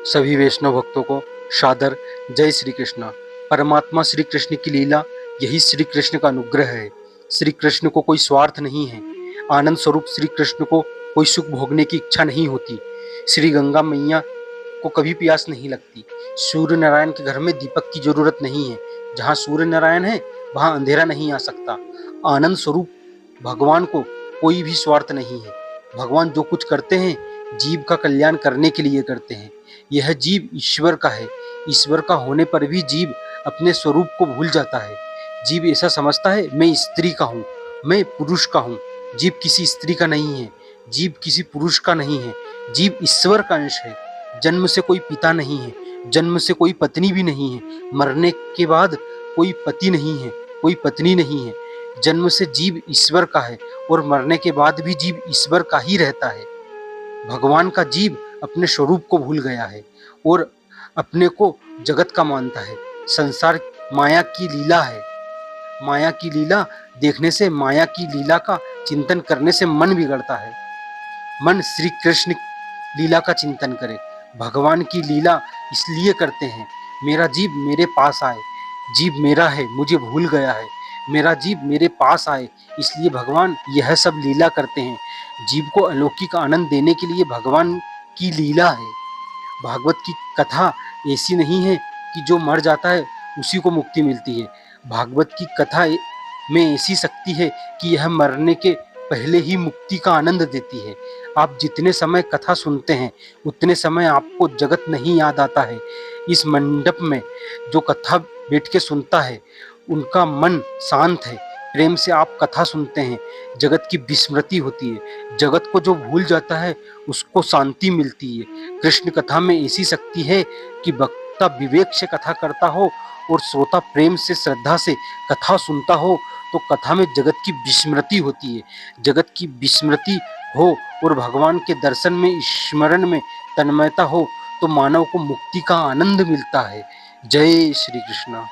सभी वैष्णव भक्तों को सादर जय श्री कृष्ण। परमात्मा श्री कृष्ण की लीला यही श्री कृष्ण का अनुग्रह है। श्री कृष्ण को कोई स्वार्थ नहीं है। आनंद स्वरूप श्री कृष्ण को कोई सुख भोगने की इच्छा नहीं होती। श्री गंगा मैया को कभी प्यास नहीं लगती। सूर्य नारायण के घर में दीपक की जरूरत नहीं है। जहाँ सूर्य नारायण है वहाँ अंधेरा नहीं आ सकता। आनंद स्वरूप भगवान को कोई भी स्वार्थ नहीं है। भगवान जो कुछ करते हैं जीव का कल्याण करने के लिए करते हैं। यह जीव ईश्वर का है। ईश्वर का होने पर भी जीव अपने स्वरूप को भूल जाता है। जीव ऐसा समझता है मैं स्त्री का हूँ, मैं पुरुष का हूँ। जीव किसी स्त्री का नहीं है, जीव किसी पुरुष का नहीं है। जीव ईश्वर का अंश है। जन्म से कोई पिता नहीं है, जन्म से कोई पत्नी भी नहीं है, मरने के बाद कोई पति नहीं है, कोई पत्नी नहीं है। जन्म से जीव ईश्वर का है और मरने के बाद भी जीव ईश्वर का ही रहता है। भगवान का जीव अपने स्वरूप को भूल गया है और अपने को जगत का मानता है। संसार माया की लीला है। माया की लीला देखने से, माया की लीला का चिंतन करने से मन बिगड़ता है। मन श्री कृष्ण लीला का चिंतन करे। भगवान की लीला इसलिए करते हैं मेरा जीव मेरे पास आए। जीव मेरा है, मुझे भूल गया है। मेरा जीव मेरे पास आए, इसलिए भगवान यह सब लीला करते हैं। जीव को अलौकिक आनंद देने के लिए भगवान की लीला है। भागवत की कथा ऐसी नहीं है कि जो मर जाता है उसी को मुक्ति मिलती है। भागवत की कथा में ऐसी शक्ति है कि यह मरने के पहले ही मुक्ति का आनंद देती है। आप जितने समय कथा सुनते हैं उतने समय आपको जगत नहीं याद आता है। इस मंडप में जो कथा बैठ के सुनता है उनका मन शांत है। प्रेम से आप कथा सुनते हैं, जगत की विस्मृति होती है। जगत को जो भूल जाता है उसको शांति मिलती है। कृष्ण कथा में ऐसी शक्ति है कि वक्ता विवेक से कथा करता हो और श्रोता प्रेम से, श्रद्धा से कथा सुनता हो तो कथा में जगत की विस्मृति होती है। जगत की विस्मृति हो और भगवान के दर्शन में, स्मरण में तन्मयता हो तो मानव को मुक्ति का आनंद मिलता है। जय श्री कृष्ण।